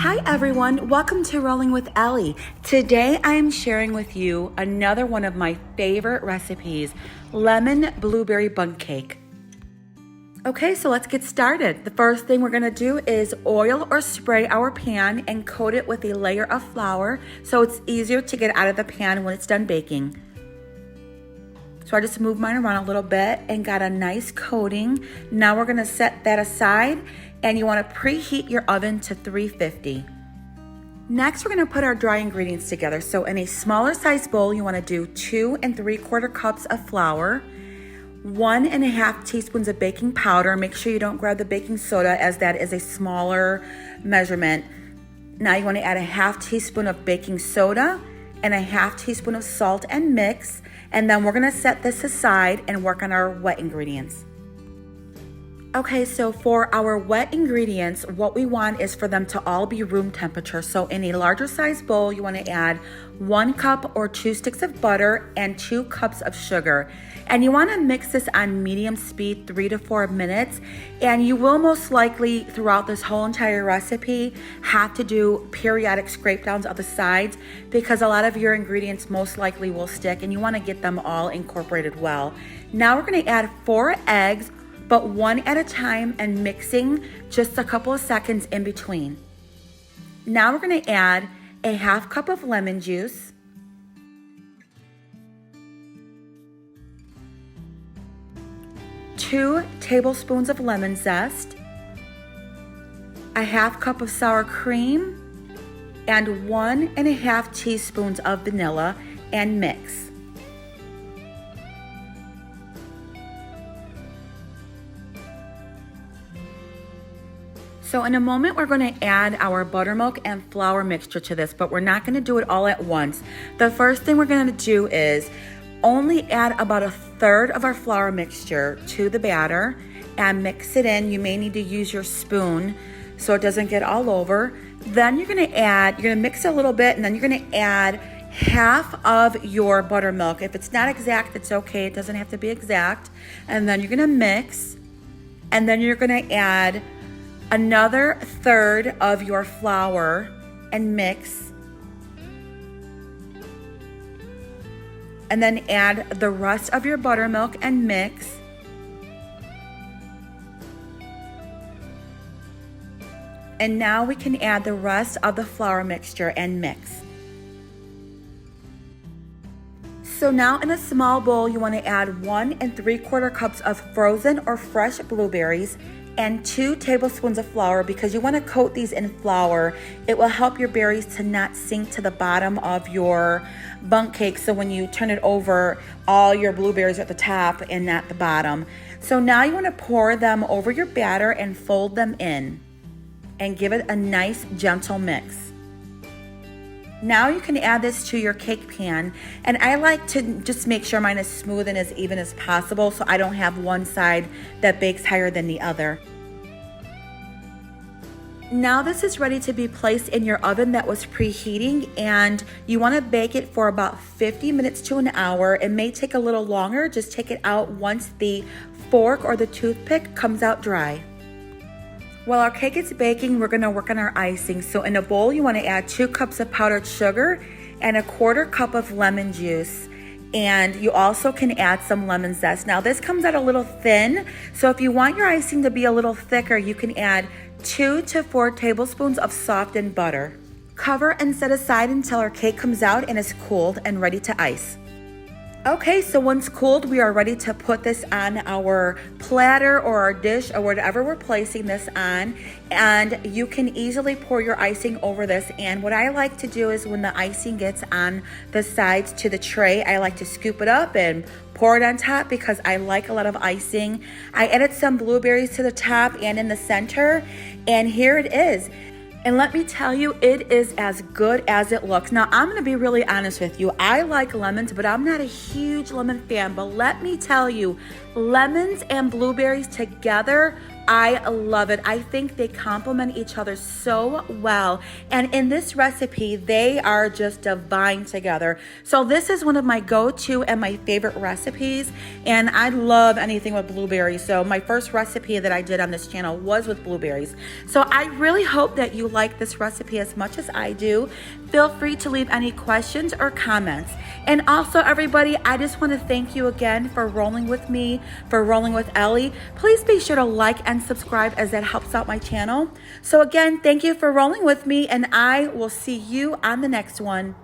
Hi everyone, welcome to Rolling with Ellie. Today I am sharing with you another one of my favorite recipes, lemon blueberry bundt cake. Okay, so let's get started. The first thing we're gonna do is oil or spray our pan and coat it with a layer of flour so it's easier to get out of the pan when it's done baking. So I just moved mine around a little bit and got a nice coating. Now we're gonna set that aside, and you wanna preheat your oven to 350. Next, we're gonna put our dry ingredients together. So in a smaller size bowl, you wanna do 2 3/4 cups of flour, 1 1/2 teaspoons of baking powder. Make sure you don't grab the baking soda as that is a smaller measurement. Now you wanna add a 1/2 teaspoon of baking soda and a 1/2 teaspoon of salt and mix. And then we're gonna set this aside and work on our wet ingredients. Okay, so for our wet ingredients, what we want is for them to all be room temperature. So in a larger size bowl, you wanna add 1 cup or 2 sticks of butter and 2 cups of sugar. And you wanna mix this on medium speed, 3 to 4 minutes. And you will most likely, throughout this whole entire recipe, have to do periodic scrape downs of the sides because a lot of your ingredients most likely will stick and you wanna get them all incorporated well. Now we're gonna add 4 eggs, but 1 at a time and mixing just a couple of seconds in between. Now we're gonna add a 1/2 cup of lemon juice, 2 tablespoons of lemon zest, a 1/2 cup of sour cream, and 1 1/2 teaspoons of vanilla, and mix. So in a moment, we're gonna add our buttermilk and flour mixture to this, but we're not gonna do it all at once. The first thing we're gonna do is only add about 1/3 of our flour mixture to the batter and mix it in. You may need to use your spoon so it doesn't get all over. Then you're gonna mix it a little bit, and then you're gonna add 1/2 of your buttermilk. If it's not exact, it's okay, it doesn't have to be exact. And then you're gonna mix, and then you're gonna add another 1/3 of your flour and mix, and then add the rest of your buttermilk and mix, and now we can add the rest of the flour mixture and mix. So now in a small bowl, you want to add 1 3/4 cups of frozen or fresh blueberries and 2 tablespoons of flour because you want to coat these in flour. It will help your berries to not sink to the bottom of your bundt cake, so when you turn it over, all your blueberries are at the top and not the bottom. So now you want to pour them over your batter and fold them in and give it a nice gentle mix. Now you can add this to your cake pan, and I like to just make sure mine is smooth and as even as possible so I don't have one side that bakes higher than the other. Now this is ready to be placed in your oven that was preheating, and you want to bake it for about 50 minutes to an hour. It may take a little longer. Just take it out once the fork or the toothpick comes out dry. While our cake is baking, we're gonna work on our icing. So in a bowl, you wanna add 2 cups of powdered sugar and 1/4 cup of lemon juice. And you also can add some lemon zest. Now this comes out a little thin, so if you want your icing to be a little thicker, you can add 2 to 4 tablespoons of softened butter. Cover and set aside until our cake comes out and is cooled and ready to ice. Okay, so once cooled, we are ready to put this on our platter or our dish or whatever we're placing this on. And you can easily pour your icing over this. And what I like to do is when the icing gets on the sides to the tray, I like to scoop it up and pour it on top because I like a lot of icing. I added some blueberries to the top and in the center, and here it is. And let me tell you, it is as good as it looks. Now, I'm gonna be really honest with you. I like lemons, but I'm not a huge lemon fan. But let me tell you, Lemons and blueberries together, I love it. I think they complement each other so well. And in this recipe, they are just divine together. So this is one of my go-to and my favorite recipes. And I love anything with blueberries. So my first recipe that I did on this channel was with blueberries. So I really hope that you like this recipe as much as I do. Feel free to leave any questions or comments. And also, everybody, I just want to thank you again for rolling with me, for rolling with Ellie. Please be sure to like and subscribe, as that helps out my channel. So again, thank you for rolling with me, and I will see you on the next one.